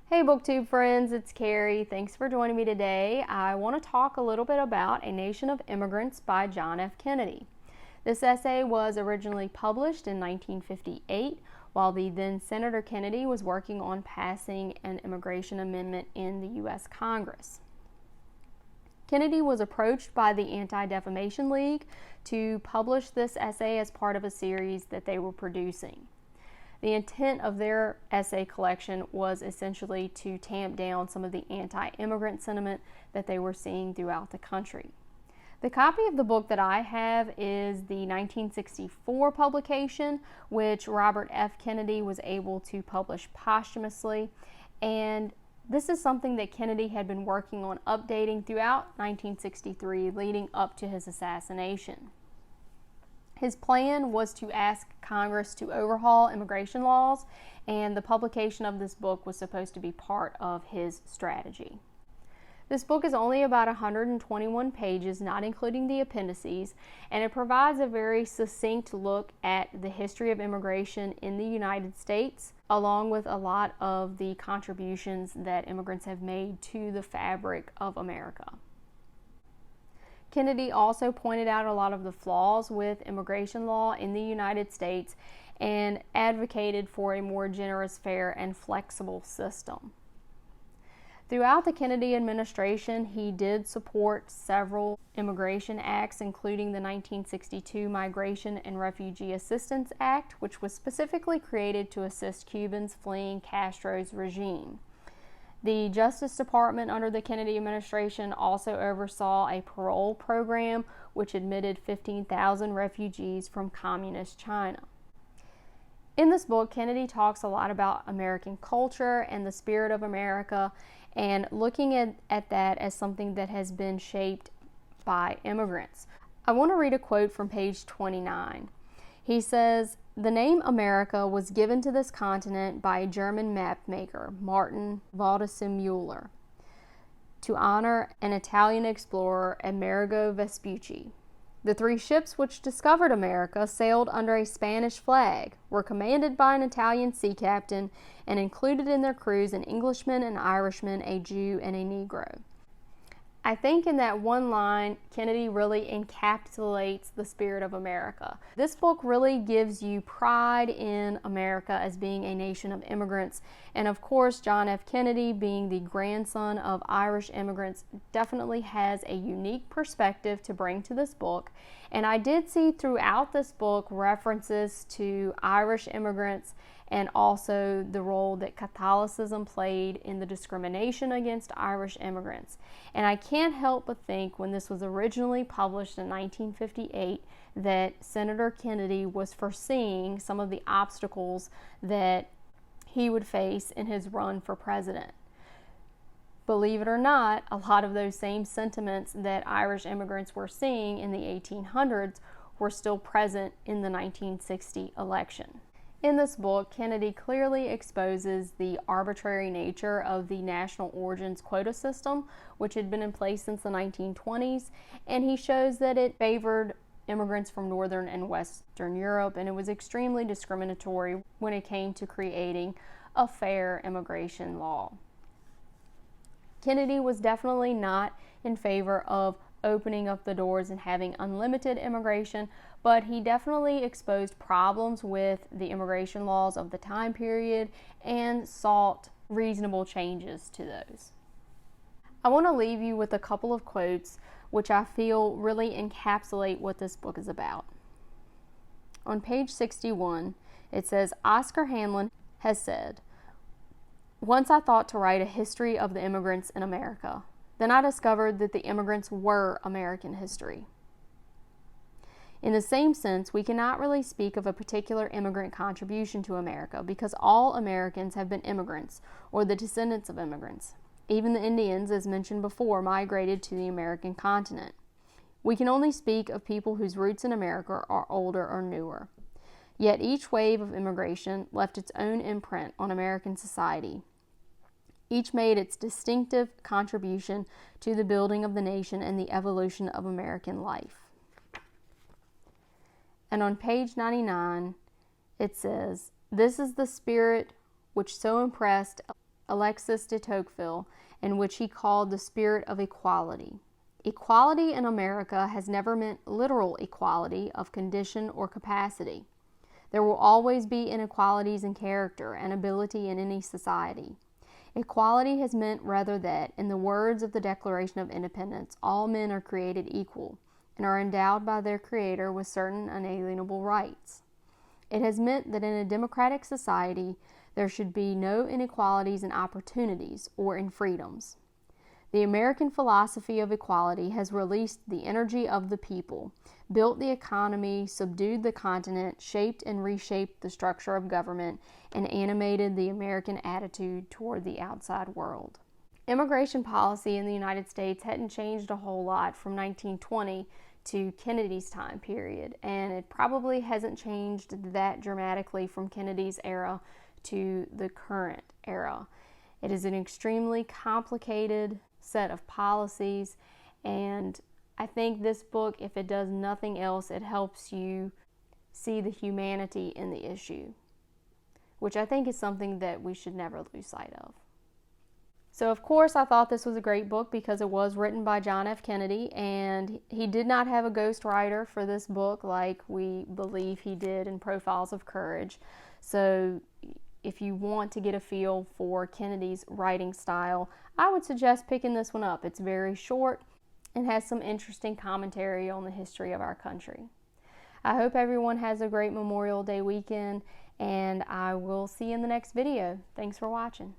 Hey BookTube friends, it's Carrie. Thanks for joining me today. I want to talk a little bit about A Nation of Immigrants by John F. Kennedy. This essay was originally published in 1958 while the then Senator Kennedy was working on passing an immigration amendment in the U.S. Congress. Kennedy was approached by the Anti-Defamation League to publish this essay as part of a series that they were producing. The intent of their essay collection was essentially to tamp down some of the anti-immigrant sentiment that they were seeing throughout the country. The copy of the book that I have is the 1964 publication, which Robert F. Kennedy was able to publish posthumously, and this is something that Kennedy had been working on updating throughout 1963 leading up to his assassination. His plan was to ask Congress to overhaul immigration laws, and the publication of this book was supposed to be part of his strategy. This book is only about 121 pages, not including the appendices, and it provides a very succinct look at the history of immigration in the United States, along with a lot of the contributions that immigrants have made to the fabric of America. Kennedy also pointed out a lot of the flaws with immigration law in the United States and advocated for a more generous, fair, and flexible system. Throughout the Kennedy administration, he did support several immigration acts, including the 1962 Migration and Refugee Assistance Act, which was specifically created to assist Cubans fleeing Castro's regime. The Justice Department under the Kennedy administration also oversaw a parole program which admitted 15,000 refugees from communist China. In this book, Kennedy talks a lot about American culture and the spirit of America, and looking at that as something that has been shaped by immigrants. I want to read a quote from page 29. He says, "The name America was given to this continent by a German mapmaker, Martin Waldseemüller, to honor an Italian explorer, Amerigo Vespucci. The three ships which discovered America sailed under a Spanish flag, were commanded by an Italian sea captain, and included in their crews an Englishman, an Irishman, a Jew, and a Negro." I think in that one line, Kennedy really encapsulates the spirit of America. This book really gives you pride in America as being a nation of immigrants. And of course, John F. Kennedy, being the grandson of Irish immigrants, definitely has a unique perspective to bring to this book. And I did see throughout this book references to Irish immigrants and also the role that Catholicism played in the discrimination against Irish immigrants. And I can't help but think when this was originally published in 1958 that Senator Kennedy was foreseeing some of the obstacles that he would face in his run for president. Believe it or not, a lot of those same sentiments that Irish immigrants were seeing in the 1800s were still present in the 1960 election. In this book, Kennedy clearly exposes the arbitrary nature of the national origins quota system, which had been in place since the 1920s, and he shows that it favored immigrants from Northern and Western Europe, and it was extremely discriminatory when it came to creating a fair immigration law. Kennedy was definitely not in favor of opening up the doors and having unlimited immigration, but he definitely exposed problems with the immigration laws of the time period and sought reasonable changes to those. I want to leave you with a couple of quotes which I feel really encapsulate what this book is about. On page 61, it says, Oscar Hamlin has said, "Once I thought to write a history of the immigrants in America. Then I discovered that the immigrants were American history. In the same sense, we cannot really speak of a particular immigrant contribution to America because all Americans have been immigrants or the descendants of immigrants. Even the Indians, as mentioned before, migrated to the American continent. We can only speak of people whose roots in America are older or newer. Yet each wave of immigration left its own imprint on American society. Each made its distinctive contribution to the building of the nation and the evolution of American life." And on page 99, it says, "This is the spirit which so impressed Alexis de Tocqueville, in which he called the spirit of equality. Equality in America has never meant literal equality of condition or capacity. There will always be inequalities in character and ability in any society. Equality has meant rather that, in the words of the Declaration of Independence, all men are created equal and are endowed by their Creator with certain unalienable rights. It has meant that in a democratic society, there should be no inequalities in opportunities or in freedoms. The American philosophy of equality has released the energy of the people, built the economy, subdued the continent, shaped and reshaped the structure of government, and animated the American attitude toward the outside world. Immigration policy in the United States hadn't changed a whole lot from 1920 to Kennedy's time period, and it probably hasn't changed that dramatically from Kennedy's era to the current era. It is an extremely complicated set of policies, and I think this book, if it does nothing else, it helps you see the humanity in the issue, which I think is something that we should never lose sight of. So, of course, I thought this was a great book because it was written by John F. Kennedy, and he did not have a ghostwriter for this book like we believe he did in Profiles of Courage. So, if you want to get a feel for Kennedy's writing style, I would suggest picking this one up. It's very short and has some interesting commentary on the history of our country. I hope everyone has a great Memorial Day weekend, and I will see you in the next video. Thanks for watching.